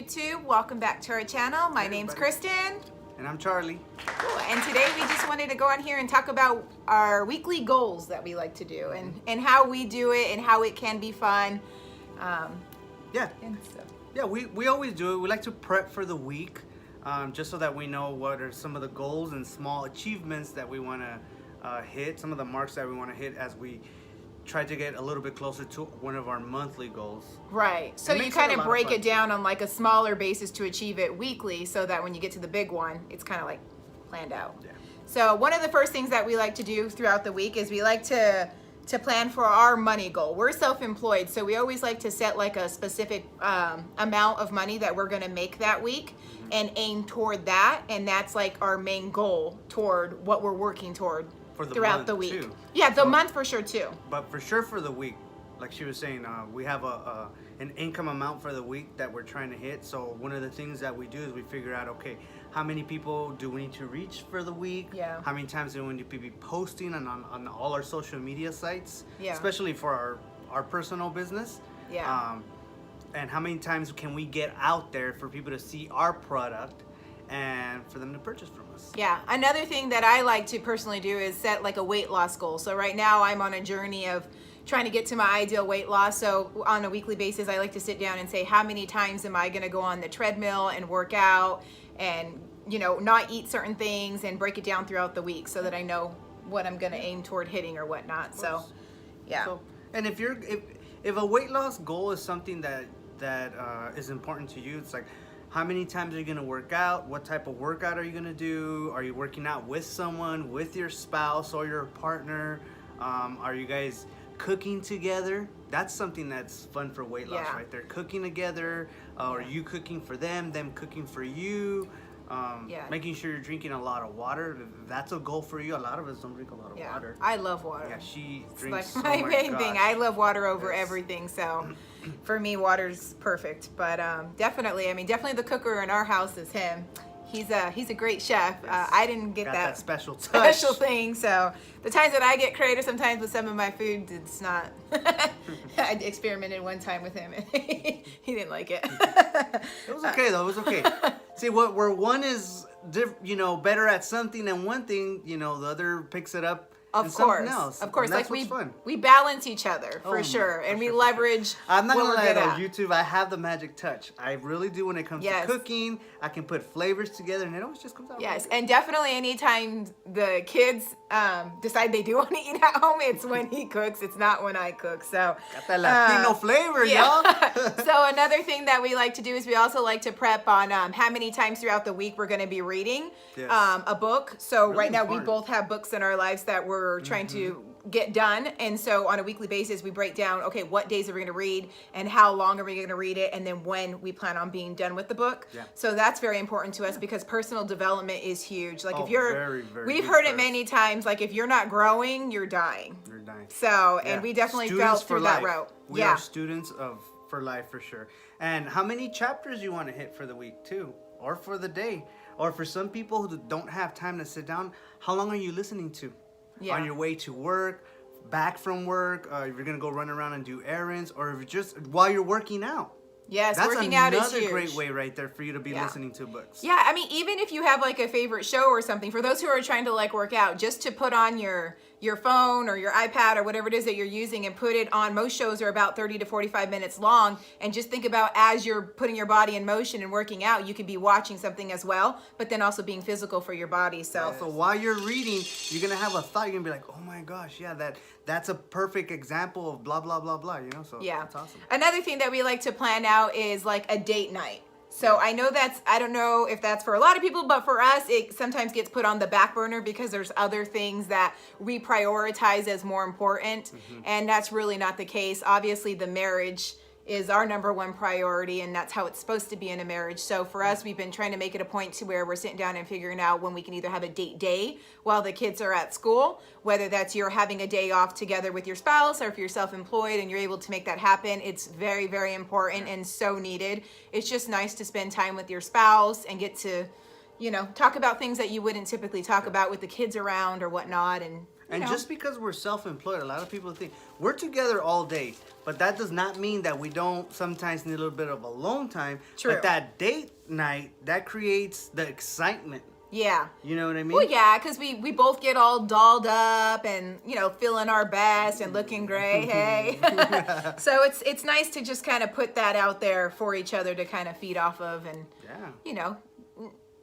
YouTube. Welcome back to our channel. My name's Kristen. And I'm Charlie. Cool. And today we just wanted to go on here and talk about our weekly goals that we like to do and how we do it and how it can be fun. Yeah, we always do it. We like to prep for the week just so that we know what are some of the goals and small achievements that we want to hit, some of the marks that we want to hit as we try to get a little bit closer to one of our monthly goals. Right. So you kind of break it down on like a smaller basis to achieve it weekly so that when you get to the big one, it's kind of like planned out. Yeah. So one of the first things that we like to do throughout the week is we like to plan for our money goal. We're self-employed, so we always like to set like a specific amount of money that we're gonna make that week and aim toward that, and that's like our main goal toward what we're working toward throughout the week. Too. Yeah, the month for sure too. But for sure for the week, like she was saying, we have an income amount for the week that we're trying to hit. So one of the things that we do is we figure out, okay, how many people do we need to reach for the week? Yeah. How many times do we need to be posting on all our social media sites? Yeah. Especially for our personal business. Yeah. And how many times can we get out there for people to see our product and for them to purchase from us? Yeah. Another thing that I like to personally do is set like a weight loss goal. So right now I'm on a journey of trying to get to my ideal weight loss. So on a weekly basis, I like to sit down and say, how many times am I going to go on the treadmill and work out and, you know, not eat certain things and break it down throughout the week so that I know what I'm going to aim toward hitting or whatnot. So, yeah. So, and if a weight loss goal is something that is important to you, it's like, how many times are you going to work out? What type of workout are you going to do? Are you working out with someone, with your spouse or your partner? Are you guys cooking together? That's something that's fun for weight loss, right there. Cooking together, or you cooking for them cooking for you. Making sure you're drinking a lot of water. That's a goal for you. A lot of us don't drink a lot of water. I love water. Yeah, she it's drinks like my main thing. I love water over everything. So for me, water's perfect. But definitely the cooker in our house is him. He's a great chef. Yes. I didn't get that special touch. Special thing. So the times that I get creative sometimes with some of my food, it's not. I experimented one time with him and he didn't like it. It was okay though. It was okay. See, where one is better at something than one thing, the other picks it up. Of course, like we balance each other for sure, and we leverage. I'm not gonna lie though, YouTube, I have the magic touch. I really do when it comes to cooking. I can put flavors together, and it always just comes out. Yes, and definitely anytime the kids decide they do want to eat at home, it's when he cooks. It's not when I cook. So got that Latino flavor, y'all. So another thing that we like to do is we also like to prep on how many times throughout the week we're going to be reading a book. So really right now we both have books in our lives that we're trying to get done, and so on a weekly basis we break down, okay, what days are we going to read and how long are we going to read it, and then when we plan on being done with the book. So that's very important to us because personal development is huge. Like if you're we've heard it many times, like if you're not growing, you're dying. So and we definitely fell through that route. We are students for life for sure. And how many chapters you want to hit for the week too, or for the day, or for some people who don't have time to sit down, how long are you listening to? On your way to work, back from work, if you're gonna go run around and do errands, or if just while you're working out. Yes, working out is huge. That's another great way right there for you to be listening to books. Yeah, I mean, even if you have like a favorite show or something, for those who are trying to like work out, just to put on your phone or your iPad or whatever it is that you're using and put it on. Most shows are about 30 to 45 minutes long, and just think about as you're putting your body in motion and working out, you could be watching something as well, but then also being physical for your body. So while you're reading, you're gonna have a thought. You're gonna be like, oh my gosh, yeah, that's a perfect example of blah blah blah blah. So that's awesome. Another thing that we like to plan out is like a date night. So I know I don't know if that's for a lot of people, but for us, it sometimes gets put on the back burner because there's other things that we prioritize as more important. And that's really not the case. Obviously, the marriage is our number one priority, and that's how it's supposed to be in a marriage. So for us, we've been trying to make it a point to where we're sitting down and figuring out when we can either have a date day while the kids are at school, whether that's you're having a day off together with your spouse, or if you're self-employed and you're able to make that happen. It's very, very important and so needed. It's just nice to spend time with your spouse and get to talk about things that you wouldn't typically talk about with the kids around or whatnot. And And just because we're self-employed, a lot of people think we're together all day, but that does not mean that we don't sometimes need a little bit of alone time. True. But that date night, that creates the excitement. Yeah. You know what I mean? Well, yeah, because we both get all dolled up and, feeling our best and looking great, hey? So it's nice to just kind of put that out there for each other to kind of feed off of and,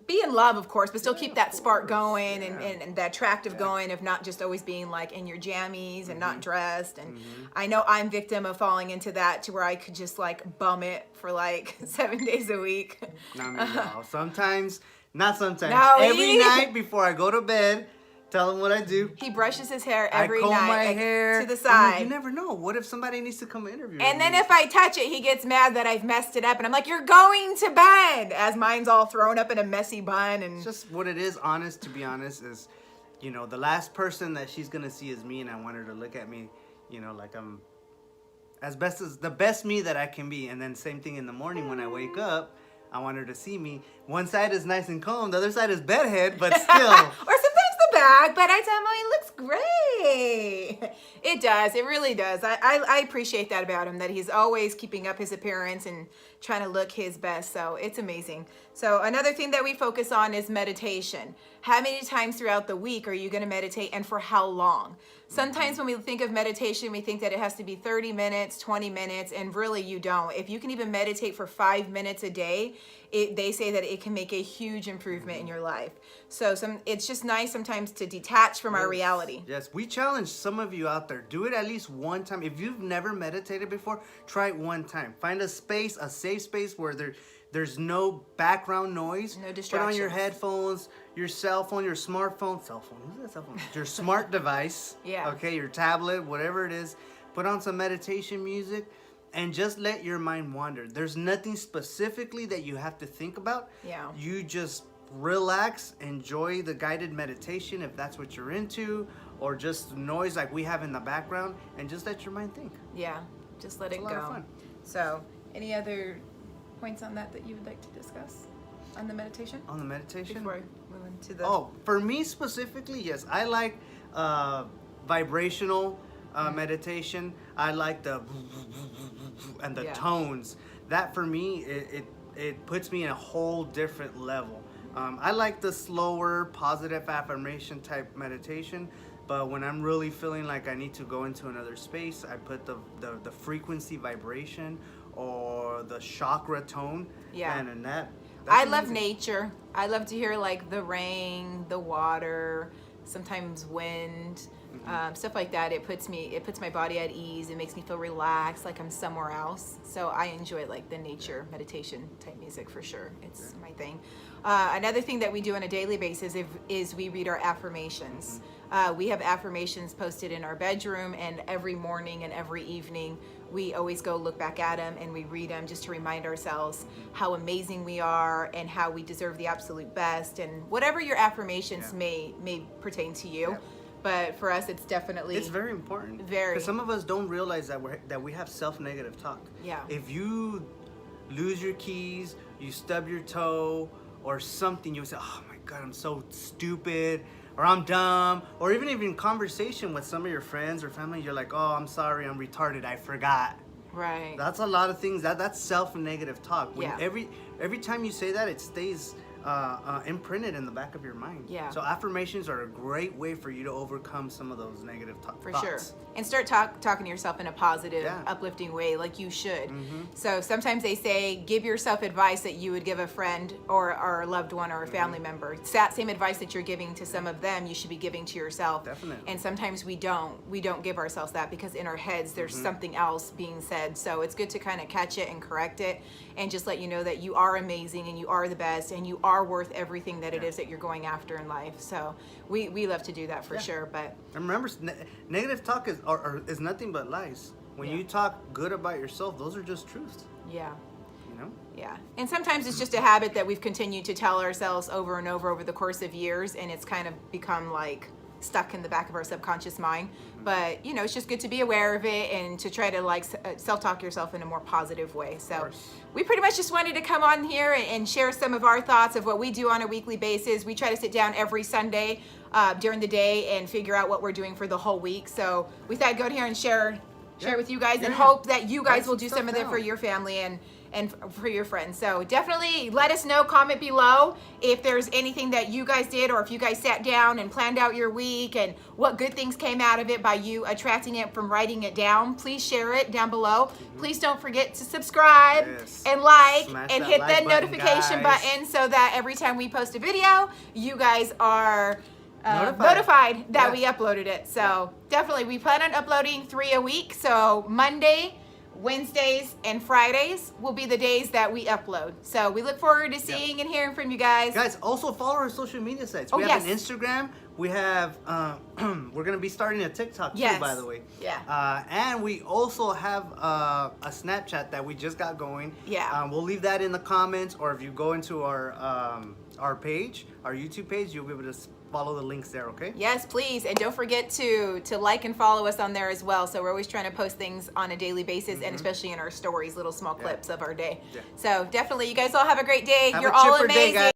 be in love, of course, but still keep that spark going and that attractive going of not just always being like in your jammies and not dressed. And I know I'm victim of falling into that to where I could just like bum it for like 7 days a week. No. Sometimes, not sometimes. No, every night before I go to bed, tell him what I do. He brushes his hair every night. I comb my night hair to the I'm side. like, you never know. What if somebody needs to come interview And me? then if I touch it, he gets mad that I've messed it up. And I'm like, you're going to bed. As mine's all thrown up in a messy bun. And It's just what it is, to be honest, is, the last person that she's going to see is me. And I want her to look at me, like I'm as the best me that I can be. And then same thing in the morning when I wake up. I want her to see me. One side is nice and calm. The other side is bedhead, but still. or sometimes the back, but I tell him, oh, he looks great. It does. It really does. I appreciate that about him, that he's always keeping up his appearance and trying to look his best. So it's amazing. So another thing that we focus on is meditation. How many times throughout the week are you going to meditate and for how long? Sometimes when we think of meditation, we think that it has to be 30 minutes, 20 minutes, and really you don't. If you can even meditate for 5 minutes a day, they say that it can make a huge improvement in your life. So it's just nice sometimes to detach from our reality. Yes, we challenge some of you out there. Do it at least one time. If you've never meditated before, try it one time. Find a space, a safe space where there's no background noise. No distractions. Put on your headphones, your cell phone, your smartphone. Who's that cell phone? Your smart device. Yeah. Okay, your tablet, whatever it is. Put on some meditation music and just let your mind wander. There's nothing specifically that you have to think about. Yeah. You just relax, enjoy the guided meditation if that's what you're into, or just noise like we have in the background, and just let your mind think. Yeah, just let it It's a lot go. of fun. So any other points on that you would like to discuss on the meditation? On the meditation? Before I move into the... Oh, for me specifically, yes. I like vibrational meditation. I like the and the tones. That for me, it puts me in a whole different level. I like the slower, positive affirmation type meditation. But when I'm really feeling like I need to go into another space, I put the frequency vibration or the chakra tone. Yeah. And that's I love amazing. nature. I love to hear like the rain, the water, sometimes wind, stuff like that. It puts my body at ease. It makes me feel relaxed, like I'm somewhere else. So I enjoy like the nature meditation type music for sure. It's my thing. Another thing that we do on a daily basis is we read our affirmations. We have affirmations posted in our bedroom, and every morning and every evening we always go look back at them and we read them just to remind ourselves how amazing we are and how we deserve the absolute best, and whatever your affirmations may pertain to you. But for us, it's definitely... It's very important. Very. Because some of us don't realize that we have self-negative talk. Yeah. If you lose your keys, you stub your toe, or something, you'll say, oh my God, I'm so stupid, or I'm dumb, or even conversation with some of your friends or family, you're like, oh, I'm sorry, I'm retarded, I forgot. Right. That's a lot of things. That's self-negative talk. When Yeah. Every time you say that, it stays imprinted in the back of your mind. Yeah. So affirmations are a great way for you to overcome some of those negative thoughts. For sure. And start talking to yourself in a positive, uplifting way, like you should. So sometimes they say, give yourself advice that you would give a friend or a loved one or a family member. It's that same advice that you're giving to some of them, you should be giving to yourself. Definitely. And sometimes we don't give ourselves that because in our heads there's something else being said. So it's good to kind of catch it and correct it and just let you know that you are amazing and you are the best and you are worth everything that it is that you're going after in life. So we love to do that for sure. But and remember, negative talk is nothing but lies. When you talk good about yourself, those are just truths. yeah. You know? Yeah. And sometimes it's just a habit that we've continued to tell ourselves over and over the course of years, and it's kind of become like stuck in the back of our subconscious mind. But you know, it's just good to be aware of it and to try to like self-talk yourself in a more positive way. So we pretty much just wanted to come on here and share some of our thoughts of what we do on a weekly basis. We try to sit down every Sunday during the day and figure out what we're doing for the whole week. So we thought I'd go here and share with you guys and hope that you guys will do some of it for your family and for your friends. So definitely let us know, comment below if there's anything that you guys did, or if you guys sat down and planned out your week and what good things came out of it by you attracting it from writing it down. Please share it down below. Please don't forget to subscribe and like and hit that notification button so that every time we post a video, you guys are notified that we uploaded it. So definitely we plan on uploading 3 a week. So Monday, Wednesdays, and Fridays will be the days that we upload. So we look forward to seeing and hearing from you guys. Guys, also follow our social media sites. We have an Instagram. We have, we're going to be starting a TikTok too, by the way. Yeah. And we also have a Snapchat that we just got going. Yeah. We'll leave that in the comments, or if you go into our page, our YouTube page, you'll be able to follow the links there, okay? Yes, please. And don't forget to like and follow us on there as well. So we're always trying to post things on a daily basis, and especially in our stories, little small clips of our day. So definitely, you guys all have a great day. You're all amazing.